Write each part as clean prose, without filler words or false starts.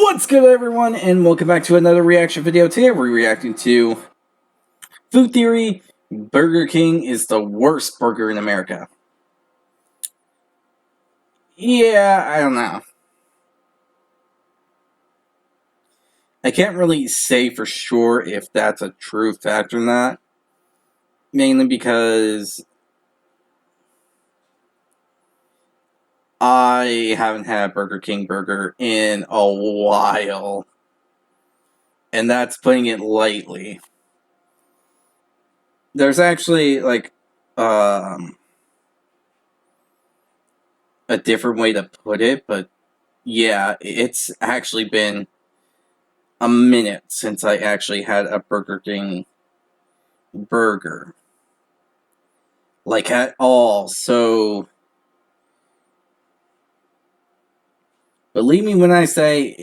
What's good, everyone, and welcome back to another reaction video. Today we're reacting to Food Theory. Burger King is the worst burger in America. Yeah, I don't know. I can't really say for sure if that's a true fact or not. Mainly because I haven't had a Burger King burger in a while. And that's putting it lightly. There's actually, like, a different way to put it, but yeah, it's actually been a minute since I actually had a Burger King burger. Like, at all. So, believe me when I say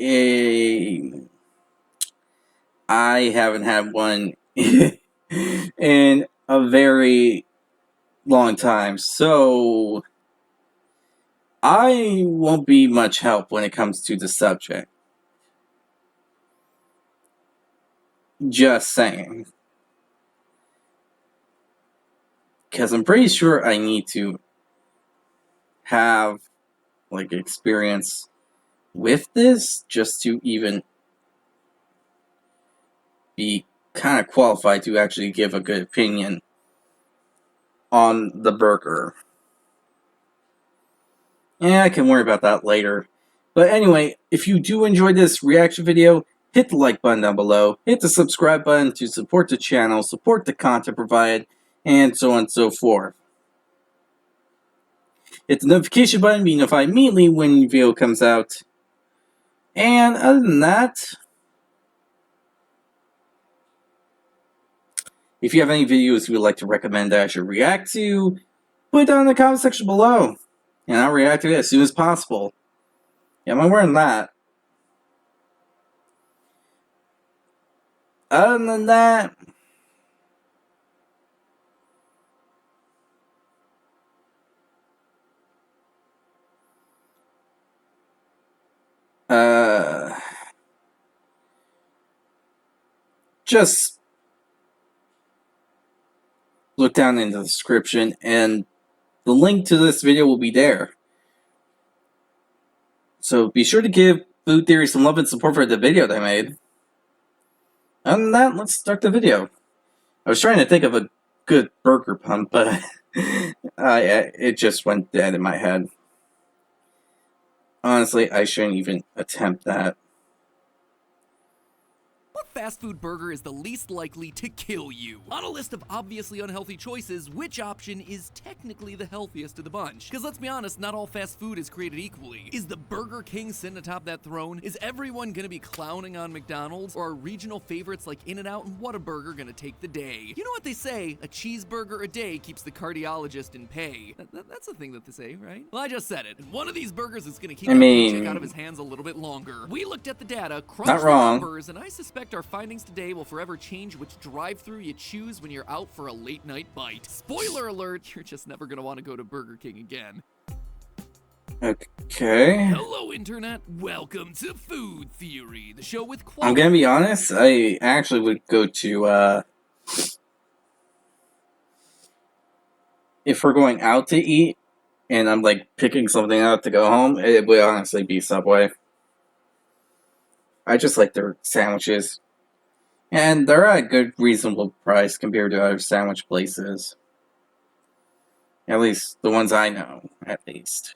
I haven't had one in a very long time. So, I won't be much help when it comes to the subject. Just saying. Because I'm pretty sure I need to have, like, experience with this just to even be kind of qualified to actually give a good opinion on the burger. Yeah, I can worry about that later. But anyway, if you do enjoy this reaction video, hit the like button down below, hit the subscribe button to support the channel, support the content provided, and so on and so forth. Hit the notification button to be notified immediately when the video comes out. And other than that, if you have any videos you would like to recommend that I should react to, put it down in the comment section below. And I'll react to it as soon as possible. Yeah, am I wearing that? Other than that, just look down in the description and the link to this video will be there. So be sure to give Food Theory some love and support for the video they made. Other than that, let's start the video. I was trying to think of a good burger pun, but it just went dead in my head. Honestly, I shouldn't even attempt that. What fast food burger is the least likely to kill you? On a list of obviously unhealthy choices, which option is technically the healthiest of the bunch? Because let's be honest, not all fast food is created equally. Is the Burger King sitting atop that throne? Is everyone gonna be clowning on McDonald's? Or are regional favorites like In-N-Out and Whataburger gonna take the day? You know what they say, a cheeseburger a day keeps the cardiologist in pay. That's a thing that they say, right? Well, I just said it. And one of these burgers is gonna keep that paycheck out of his hands a little bit longer. We looked at the data, crunched the numbers, and I suspect our findings today will forever change which drive-thru you choose when you're out for a late-night bite. Spoiler alert, you're just never gonna want to go to Burger King again. Okay. Hello, Internet. Welcome to Food Theory, the show with quality. I'm gonna be honest, I actually would go to, if we're going out to eat, and I'm, like, picking something out to go home, it would honestly be Subway. I just like their sandwiches. And they're at a good, reasonable price compared to other sandwich places. At least, the ones I know, at least.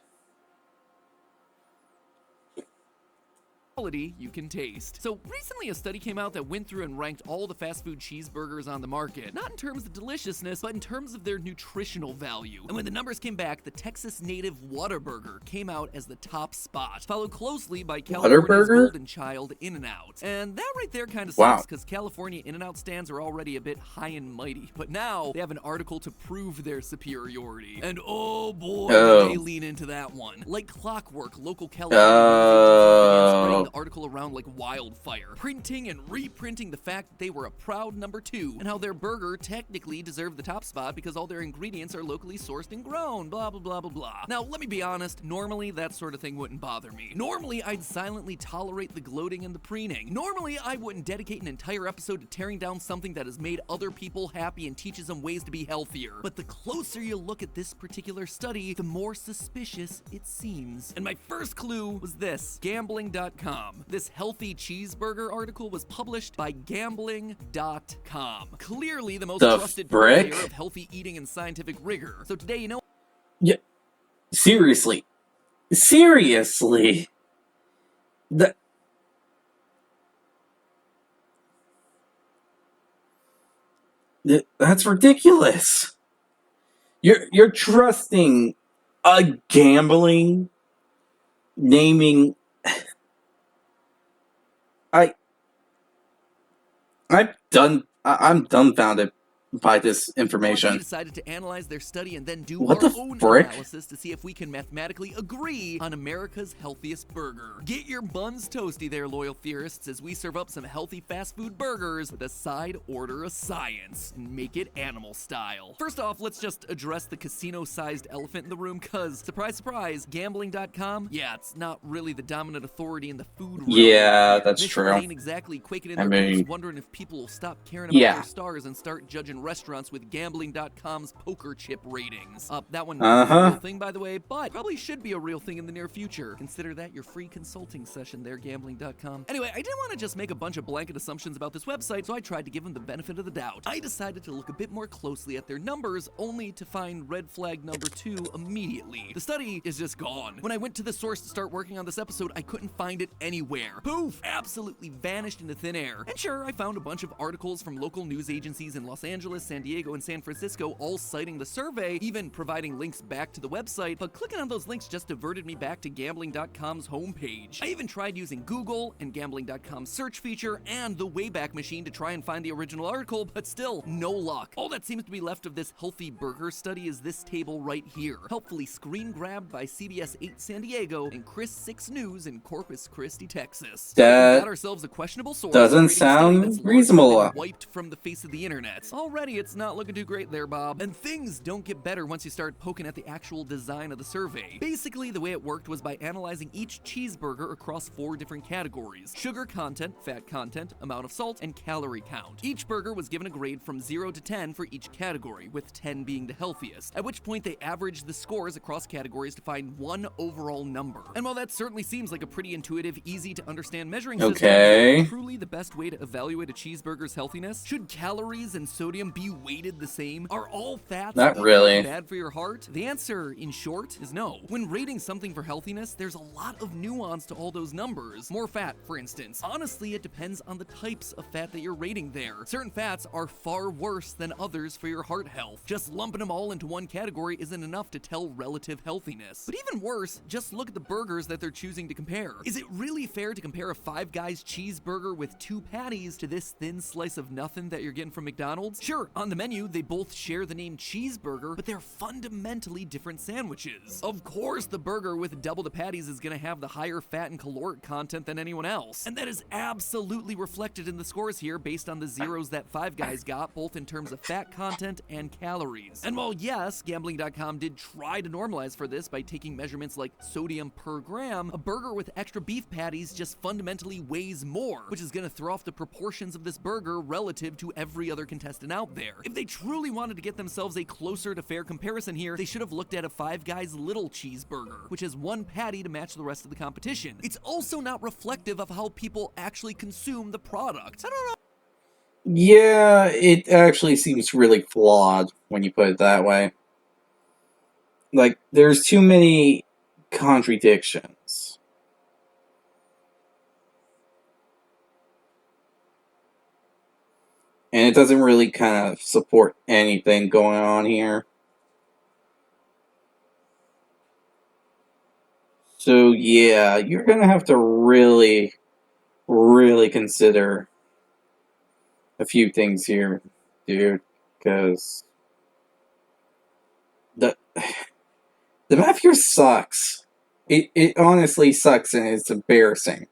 Quality you can taste. So recently a study came out that went through and ranked all the fast food cheeseburgers on the market, not in terms of deliciousness, but in terms of their nutritional value. And when the numbers came back, the Texas native Whataburger came out as the top spot, followed closely by California's golden child In-N-Out. And that right there kind of sucks, because California In-N-Out stands are already a bit high and mighty, but now they have an article to prove their superiority. And oh boy, they lean into that one. Like clockwork, local California article around like wildfire, printing and reprinting the fact that they were a proud number 2, and how their burger technically deserved the top spot because all their ingredients are locally sourced and grown, blah blah blah blah blah. Now, let me be honest, normally that sort of thing wouldn't bother me. Normally, I'd silently tolerate the gloating and the preening. Normally, I wouldn't dedicate an entire episode to tearing down something that has made other people happy and teaches them ways to be healthier. But the closer you look at this particular study, the more suspicious it seems. And my first clue was this: gambling.com. This healthy cheeseburger article was published by gambling.com. Clearly the most trusted purveyor of healthy eating and scientific rigor. So today, you know... Yeah. Seriously. Seriously. That's ridiculous. You're trusting a gambling naming. I'm dumbfounded by this information. We decided to analyze their study and then do What our the own frick? analysis to see if we can mathematically agree on America's healthiest burger. Get your buns toasty there, loyal theorists, as we serve up some healthy fast food burgers with a side order of science and make it animal style. First off, let's just address the casino-sized elephant in the room, cause surprise, surprise, gambling.com, yeah, it's not really the dominant authority in the food realm. Yeah, that's This true. ain't exactly quaking in their boots, wondering if people will stop caring about their stars and start judging restaurants with gambling.com's poker chip ratings. That one is a real thing, by the way, but probably should be a real thing in the near future. Consider that your free consulting session there, gambling.com. Anyway, I didn't want to just make a bunch of blanket assumptions about this website, so I tried to give them the benefit of the doubt. I decided to look a bit more closely at their numbers, only to find red flag number 2 immediately. The study is just gone. When I went to the source to start working on this episode, I couldn't find it anywhere. Poof! Absolutely vanished into thin air. And sure, I found a bunch of articles from local news agencies in Los Angeles, San Diego, and San Francisco all citing the survey, even providing links back to the website, but clicking on those links just diverted me back to gambling.com's homepage. I even tried using Google and gambling.com's search feature and the Wayback Machine to try and find the original article, but still, no luck. All that seems to be left of this healthy burger study is this table right here, helpfully screen grabbed by CBS 8 San Diego and Chris 6 News in Corpus Christi, Texas. That we got ourselves a questionable source. doesn't sound reasonable. Wiped from the face of the internet. Already, it's not looking too great there, Bob. And things don't get better once you start poking at the actual design of the survey. Basically, the way it worked was by analyzing each cheeseburger across 4 different categories: sugar content, fat content, amount of salt, and calorie count. Each burger was given a grade from 0 to 10 for each category, with 10 being the healthiest, at which point they averaged the scores across categories to find one overall number. And while that certainly seems like a pretty intuitive, easy to understand measuring system, is it truly the best way to evaluate a cheeseburger's healthiness? Should calories and sodium be weighted the same? Are all fats not really bad for your heart? The answer, in short, is no. When rating something for healthiness, there's a lot of nuance to all those numbers. More fat, for instance. Honestly, it depends on the types of fat that you're rating there. Certain fats are far worse than others for your heart health. Just lumping them all into one category isn't enough to tell relative healthiness. But even worse, just look at the burgers that they're choosing to compare. Is it really fair to compare a Five Guys cheeseburger with 2 patties to this thin slice of nothing that you're getting from McDonald's? Sure, on the menu, they both share the name cheeseburger, but they're fundamentally different sandwiches. Of course, the burger with double the patties is gonna have the higher fat and caloric content than anyone else. And that is absolutely reflected in the scores here based on the zeros that Five Guys got, both in terms of fat content and calories. And while yes, gambling.com did try to normalize for this by taking measurements like sodium per gram, a burger with extra beef patties just fundamentally weighs more, which is gonna throw off the proportions of this burger relative to every other contestant out there. If they truly wanted to get themselves a closer to fair comparison here, they should have looked at a Five Guys Little Cheeseburger, which has 1 patty to match the rest of the competition. It's also not reflective of how people actually consume the product. I don't know. Yeah, it actually seems really flawed when you put it that way. Like, there's too many contradictions. And it doesn't really kind of support anything going on here. So yeah, you're gonna have to really, really consider a few things here, dude, because the math here sucks. It honestly sucks, and it's embarrassing.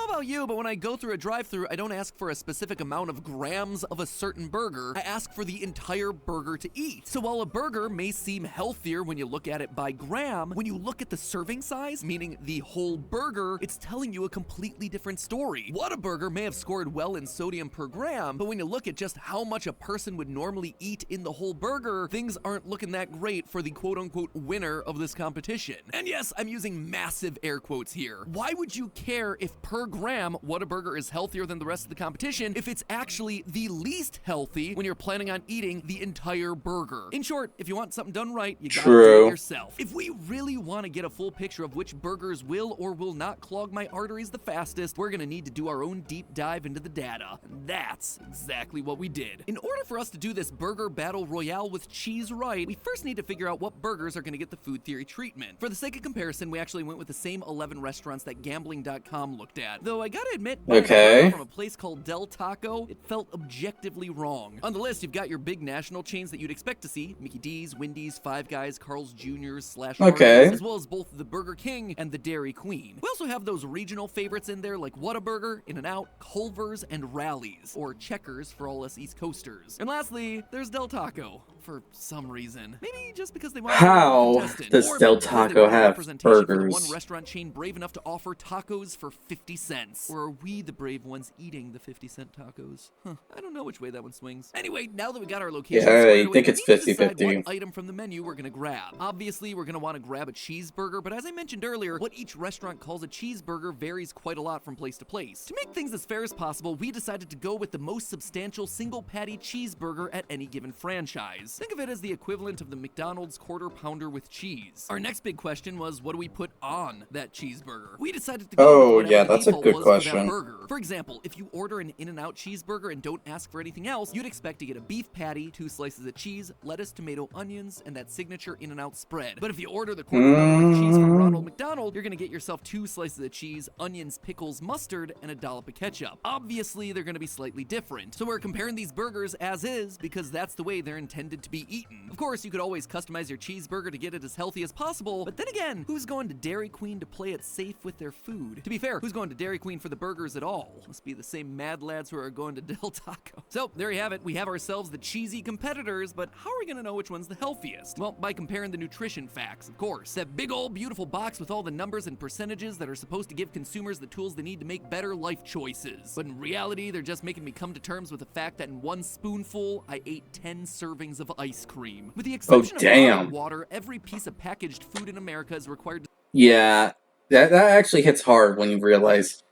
know about you, but when I go through a drive-thru, I don't ask for a specific amount of grams of a certain burger. I ask for the entire burger to eat. So while a burger may seem healthier when you look at it by gram, when you look at the serving size, meaning the whole burger, it's telling you a completely different story. Whataburger may have scored well in sodium per gram, but when you look at just how much a person would normally eat in the whole burger, things aren't looking that great for the quote-unquote winner of this competition. And yes, I'm using massive air quotes here. Why would you care if per gram Whataburger is healthier than the rest of the competition if it's actually the least healthy when you're planning on eating the entire burger? In short, if you want something done right, you gotta do it yourself. If we really want to get a full picture of which burgers will or will not clog my arteries the fastest, we're gonna need to do our own deep dive into the data. And that's exactly what we did. In order for us to do this burger battle royale with cheese right, we first need to figure out what burgers are gonna get the food theory treatment. For the sake of comparison, we actually went with the same 11 restaurants that gambling.com looked at. Though I gotta admit, from a place called Del Taco, it felt objectively wrong. On the list, you've got your big national chains that you'd expect to see: Mickey D's, Wendy's, Five Guys, Carl's Jr.'s, Hardee's, as well as both the Burger King and the Dairy Queen. We also have those regional favorites in there like Whataburger, In-N-Out, Culver's, and Rally's, or Checkers for all us East Coasters. And lastly, there's Del Taco, for some reason. Maybe just because they want to does Del Taco have burgers? One restaurant chain brave enough to offer tacos for 50 cents. Or are we the brave ones eating the 50-cent tacos? I don't know which way that one swings. Anyway, now that we got our location, I think it's 50-50. What item from the menu we're gonna grab. Obviously, we're gonna want to grab a cheeseburger, but as I mentioned earlier, what each restaurant calls a cheeseburger varies quite a lot from place to place. To make things as fair as possible, we decided to go with the most substantial single patty cheeseburger at any given franchise. Think of it as the equivalent of the McDonald's quarter pounder with cheese. Our next big question was, what do we put on that cheeseburger? We decided to go with whatever that's a good question. For that burger. For example, if you order an In-N-Out cheeseburger and don't ask for anything else, you'd expect to get a beef patty, 2 slices of cheese, lettuce, tomato, onions, and that signature In-N-Out spread. But if you order the quarter pounder with cheese from Ronald McDonald, you're gonna get yourself 2 slices of cheese, onions, pickles, mustard, and a dollop of ketchup. Obviously, they're gonna be slightly different. So we're comparing these burgers as is because that's the way they're intended to be eaten. Of course, you could always customize your cheeseburger to get it as healthy as possible, but then again, who's going to Dairy Queen to play it safe with their food? To be fair, who's going to Dairy Queen for the burgers at all? Must be the same mad lads who are going to Del Taco. So there you have it. We have ourselves the cheesy competitors, but how are we gonna know which one's the healthiest? Well, by comparing the nutrition facts, of course. That big old beautiful box with all the numbers and percentages that are supposed to give consumers the tools they need to make better life choices. But in reality, they're just making me come to terms with the fact that in one spoonful, I ate 10 servings of ice cream. With the exception of water, every piece of packaged food in America is required to... Yeah, that actually hits hard when you realize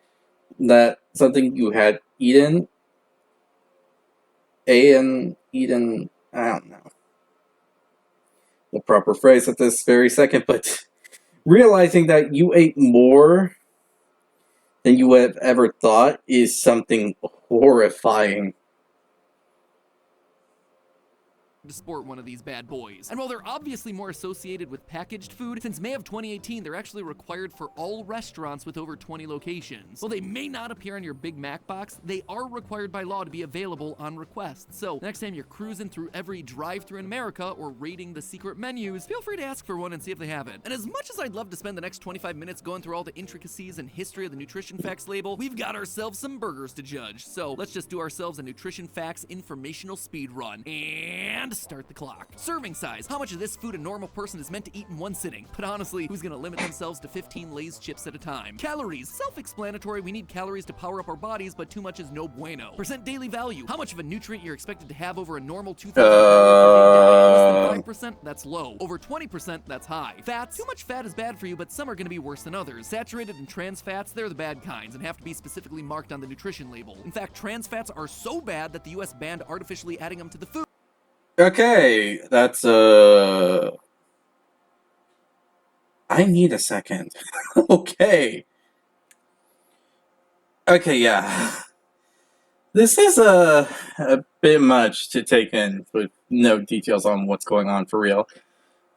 that something you had eaten, I don't know the proper phrase at this very second, but realizing that you ate more than you have ever thought is something horrifying. To sport one of these bad boys. And while they're obviously more associated with packaged food, since May of 2018, they're actually required for all restaurants with over 20 locations. While they may not appear on your Big Mac box, they are required by law to be available on request. So next time you're cruising through every drive-thru in America or raiding the secret menus, feel free to ask for one and see if they have it. And as much as I'd love to spend the next 25 minutes going through all the intricacies and history of the nutrition facts label, we've got ourselves some burgers to judge. So let's just do ourselves a nutrition facts informational speed run. And start the clock. Serving size. How much of this food a normal person is meant to eat in one sitting? But honestly, who's gonna limit themselves to 15 Lay's chips at a time? Calories. Self-explanatory. We need calories to power up our bodies, but too much is no bueno. Percent daily value. How much of a nutrient you're expected to have over a normal 2,000 calories? Less than 5%? That's low. Over 20%? That's high. Fats. Too much fat is bad for you, but some are gonna be worse than others. Saturated and trans fats, they're the bad kinds and have to be specifically marked on the nutrition label. In fact, trans fats are so bad that the US banned artificially adding them to the food. Okay, that's I need a second. Okay, yeah. This is a bit much to take in with no details on what's going on for real.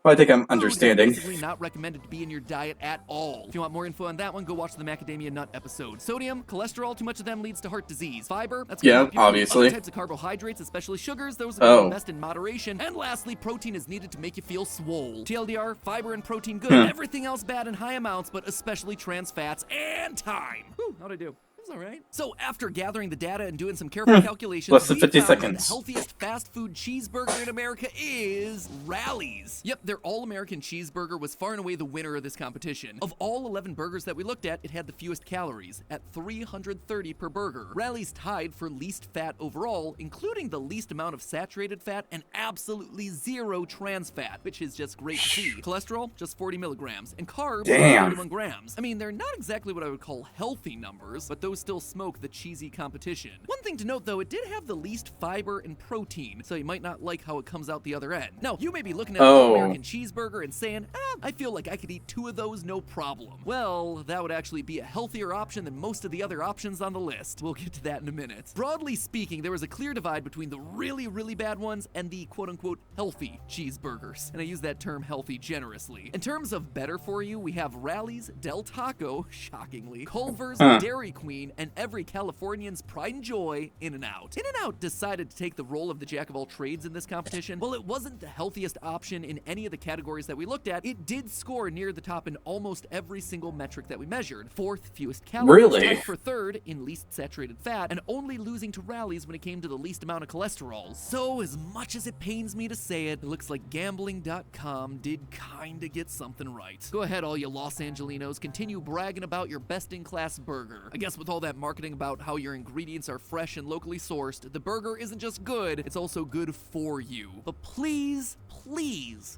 Well, I think I'm Food understanding. is basically not recommended to be in your diet at all. If you want more info on that one, go watch the macadamia nut episode. Sodium, cholesterol, too much of them leads to heart disease. Fiber, that's gonna Yeah, help you poop. obviously. Other types of carbohydrates, especially sugars, those are Oh. best in moderation. And lastly, protein is needed to make you feel swole. TLDR, fiber and protein good. Hmm. Everything else bad in high amounts, but especially trans fats and time. Whew, how'd I do? All right. So after gathering the data and doing some careful calculations, Less than 50 we found seconds. the healthiest fast food cheeseburger in America is Rally's. Yep, their all-American cheeseburger was far and away the winner of this competition. Of all 11 burgers that we looked at, it had the fewest calories, at 330 per burger. Rally's tied for least fat overall, including the least amount of saturated fat and absolutely zero trans fat, which is just great to see. Cholesterol, just 40 milligrams, and carbs, Damn. 31 grams. I mean, they're not exactly what I would call healthy numbers, but those still smoke the cheesy competition. One thing to note though, it did have the least fiber and protein, so you might not like how it comes out the other end. Now, you may be looking at an All-American cheeseburger and saying, I feel like I could eat 2 of those no problem. Well, that would actually be a healthier option than most of the other options on the list. We'll get to that in a minute. Broadly speaking, there was a clear divide between the really, really bad ones and the quote-unquote healthy cheeseburgers. And I use that term healthy generously. In terms of better for you, we have Rally's, Del Taco, shockingly, Culver's, Dairy Queen, and every Californian's pride and joy, In-N-Out. In-N-Out decided to take the role of the jack of all trades in this competition. While it wasn't the healthiest option in any of the categories that we looked at, it did score near the top in almost every single metric that we measured. 4th fewest calories, Really? tied for 3rd in least saturated fat, and only losing to Rally's when it came to the least amount of cholesterol. So as much as it pains me to say it, it looks like gambling.com did kinda get something right. Go ahead, all you Los Angelinos, continue bragging about your best-in-class burger. I guess with all that marketing about how your ingredients are fresh and locally sourced, the burger isn't just good, it's also good for you. But please,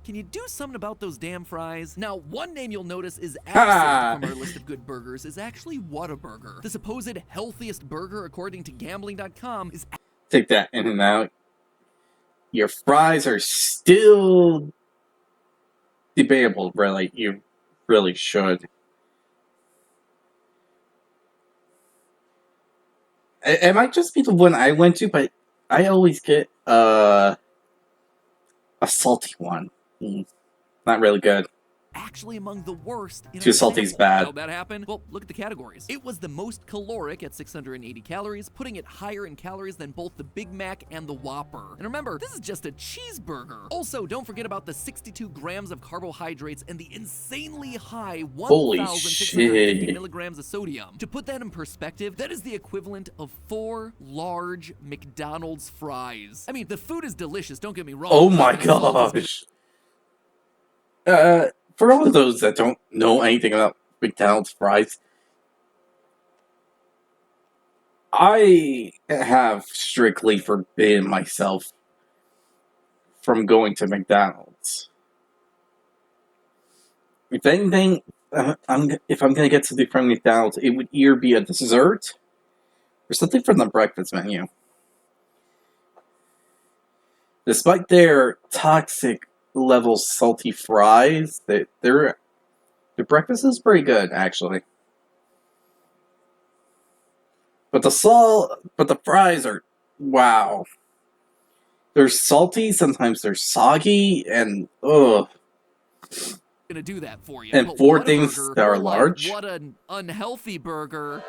can you do something about those damn fries? Now, one name you'll notice is absent from our list of good burgers is actually Whataburger. The supposed healthiest burger, according to gambling.com, is Take that in and out. Your fries are still debatable, really. You really should. It might just be the one I went to, but I always get a salty one. Not really good. actually among the worst in Too our salty is sample. bad. How'd that happen? Well, look at the categories. It was the most caloric at 680 calories, putting it higher in calories than both the Big Mac and the Whopper. And remember, this is just a cheeseburger. Also, don't forget about the 62 grams of carbohydrates and the insanely high 1,650 shit. milligrams of sodium. To put that in perspective, that is the equivalent of 4 large McDonald's fries. I mean, the food is delicious, don't get me wrong. Oh my The salt is gosh. For all of those that don't know anything about McDonald's fries, I have strictly forbidden myself from going to McDonald's. If anything, if I'm gonna get something from McDonald's, it would either be a dessert or something from the breakfast menu. Despite their toxic level salty fries, their breakfast is pretty good, actually. But the fries are, wow. They're salty, sometimes they're soggy, and ugh. gonna do that for you. And But 4 what a things burger, that are or like, large. What an unhealthy burger.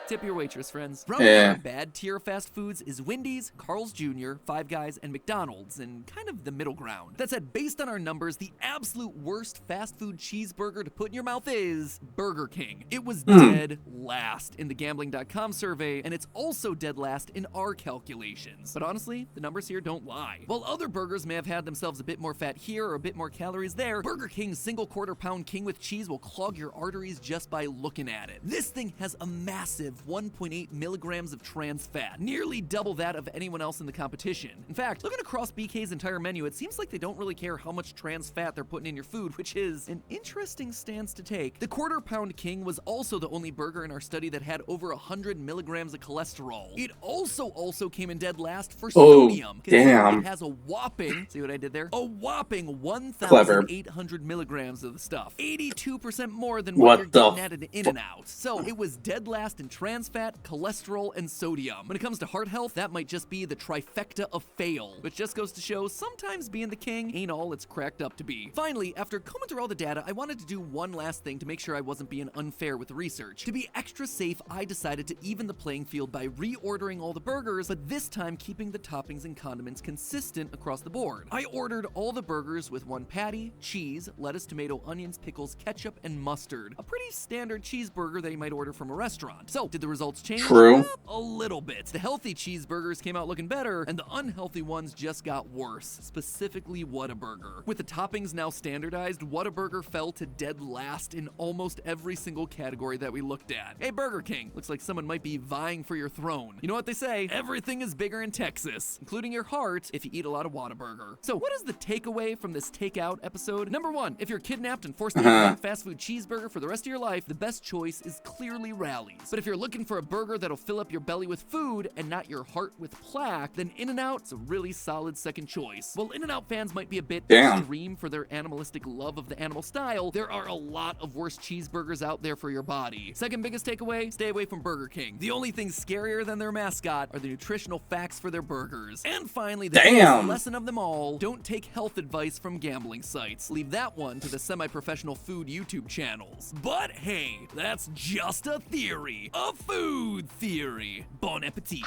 Tip your waitress, friends. Rounding out our bad tier fast foods is Wendy's, Carl's Jr., Five Guys, and McDonald's, and kind of the middle ground. That said, based on our numbers, the absolute worst fast food cheeseburger to put in your mouth is Burger King. It was dead last in the gambling.com survey, and it's also dead last in our calculations. But honestly, the numbers here don't lie. While other burgers may have had themselves a bit more fat here or a bit more calories there, Burger King's single quarter pound king with cheese will clog your arteries just by looking at it. This thing has a massive 1.8 milligrams of trans fat, nearly double that of anyone else in the competition. In fact, looking across BK's entire menu, it seems like they don't really care how much trans fat they're putting in your food, which is an interesting stance to take. The quarter pound king was also the only burger in our study that had over 100 milligrams of cholesterol. It also came in dead last for sodium. Damn. It has a whopping, see what I did there? A whopping 1,800 milligrams of the stuff. 82% more than what you're getting at an In-N-Out. So it was dead last in trans trans fat, cholesterol, and sodium. When it comes to heart health, that might just be the trifecta of fail, which just goes to show sometimes being the king ain't all it's cracked up to be. Finally, after combing through all the data, I wanted to do one last thing to make sure I wasn't being unfair with the research. To be extra safe, I decided to even the playing field by reordering all the burgers, but this time keeping the toppings and condiments consistent across the board. I ordered all the burgers with 1 patty, cheese, lettuce, tomato, onions, pickles, ketchup, and mustard. A pretty standard cheeseburger that you might order from a restaurant. So, did the results change? True. A little bit. The healthy cheeseburgers came out looking better, and the unhealthy ones just got worse, specifically Whataburger. With the toppings now standardized, Whataburger fell to dead last in almost every single category that we looked at. Hey, Burger King, looks like someone might be vying for your throne. You know what they say? Everything is bigger in Texas, including your heart if you eat a lot of Whataburger. So, what is the takeaway from this takeout episode? Number 1, if you're kidnapped and forced to eat one fast food cheeseburger for the rest of your life, the best choice is clearly Rally's. But if you're looking for a burger that'll fill up your belly with food and not your heart with plaque, then In-N-Out's a really solid second choice. While In-N-Out fans might be a bit extreme for their animalistic love of the animal style, there are a lot of worse cheeseburgers out there for your body. Second biggest takeaway, stay away from Burger King. The only thing scarier than their mascot are the nutritional facts for their burgers. And finally, the biggest lesson of them all, don't take health advice from gambling sites. Leave that one to the semi-professional food YouTube channels. But hey, that's just a theory. A food theory. Bon appetit.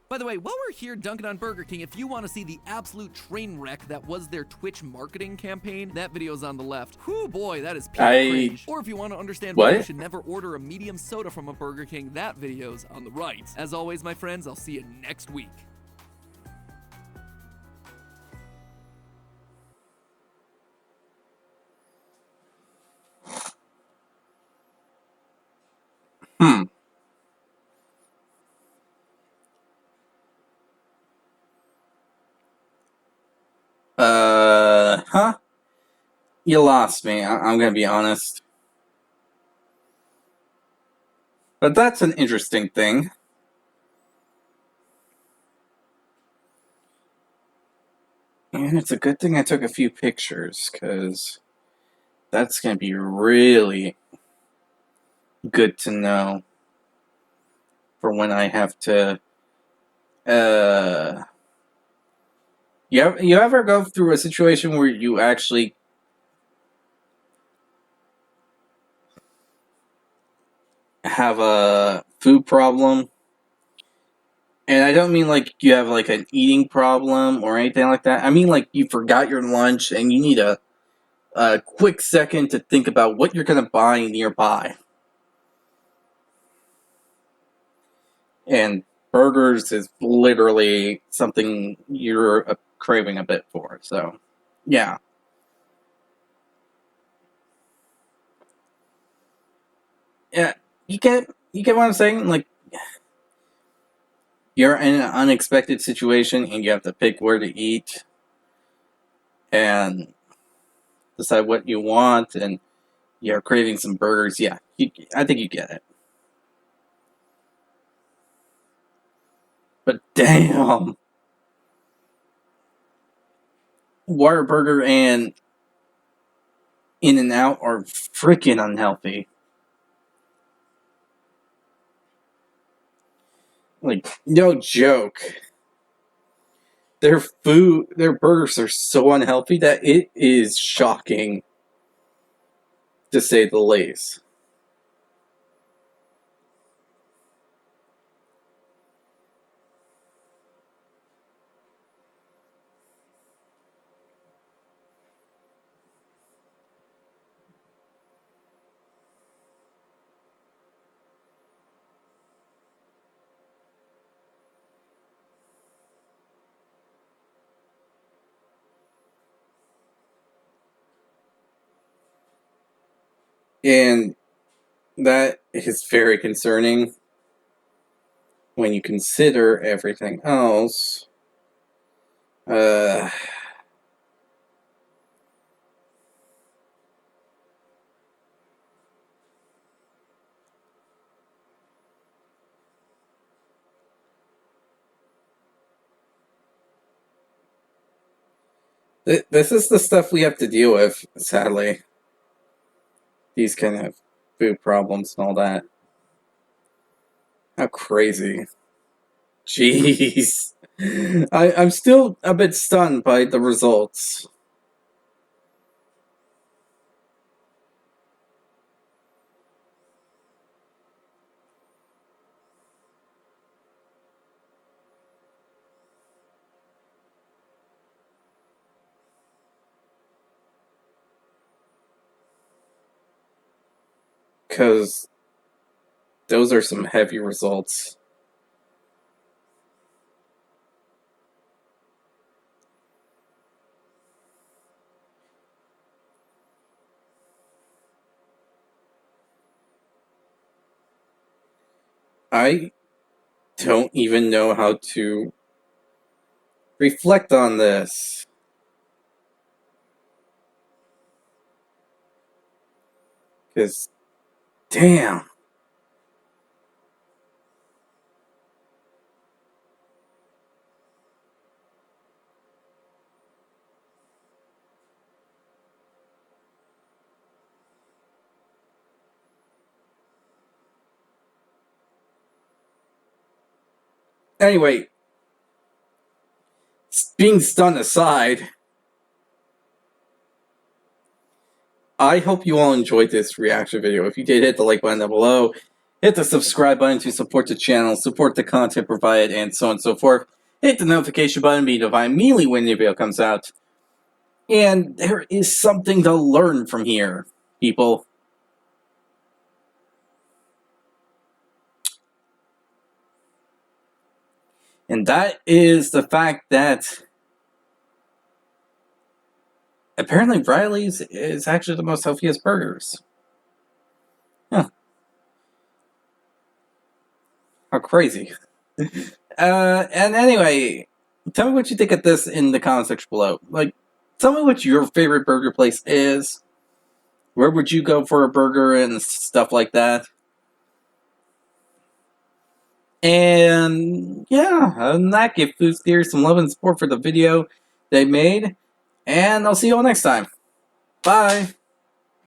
By the way, while we're here dunking on Burger King, if you want to see the absolute train wreck that was their Twitch marketing campaign, that video's on the left. Whew, boy, that is pure cringe. Or if you want to understand why you should never order a medium soda from a Burger King, that video's on the right. As always, my friends, I'll see you next week. You lost me. I'm gonna be honest. But that's an interesting thing. And it's a good thing I took a few pictures, because that's gonna be really good to know for when I have to, you ever go through a situation where you actually have a food problem? And I don't mean like you have like an eating problem or anything like that. I mean like you forgot your lunch and you need a quick second to think about what you're gonna buy nearby. And burgers is literally something you're craving a bit for. So, yeah. Yeah, you get what I'm saying? Like, you're in an unexpected situation and you have to pick where to eat and decide what you want, and you're craving some burgers. Yeah, I think you get it. But damn, Whataburger and In-N-Out are freaking unhealthy. Like, no joke. Their burgers are so unhealthy that it is shocking, to say the least. And that is very concerning when you consider everything else. This is the stuff we have to deal with, sadly. These kind of food problems and all that. How crazy. Jeez. I'm still a bit stunned by the results. Because those are some heavy results. I don't even know how to reflect on this. Because, damn. Anyway, being stunned aside, I hope you all enjoyed this reaction video. If you did, hit the like button down below. Hit the subscribe button to support the channel, support the content provided, and so on and so forth. Hit the notification button to be notified immediately when the video comes out. And there is something to learn from here, people. And that is the fact that apparently Riley's is actually the most healthiest burgers. Huh. How crazy. And anyway, tell me what you think of this in the comment section below. Like, tell me what your favorite burger place is. Where would you go for a burger and stuff like that? And yeah, other than that, give Food Theory some love and support for the video they made. And I'll see you all next time. Bye.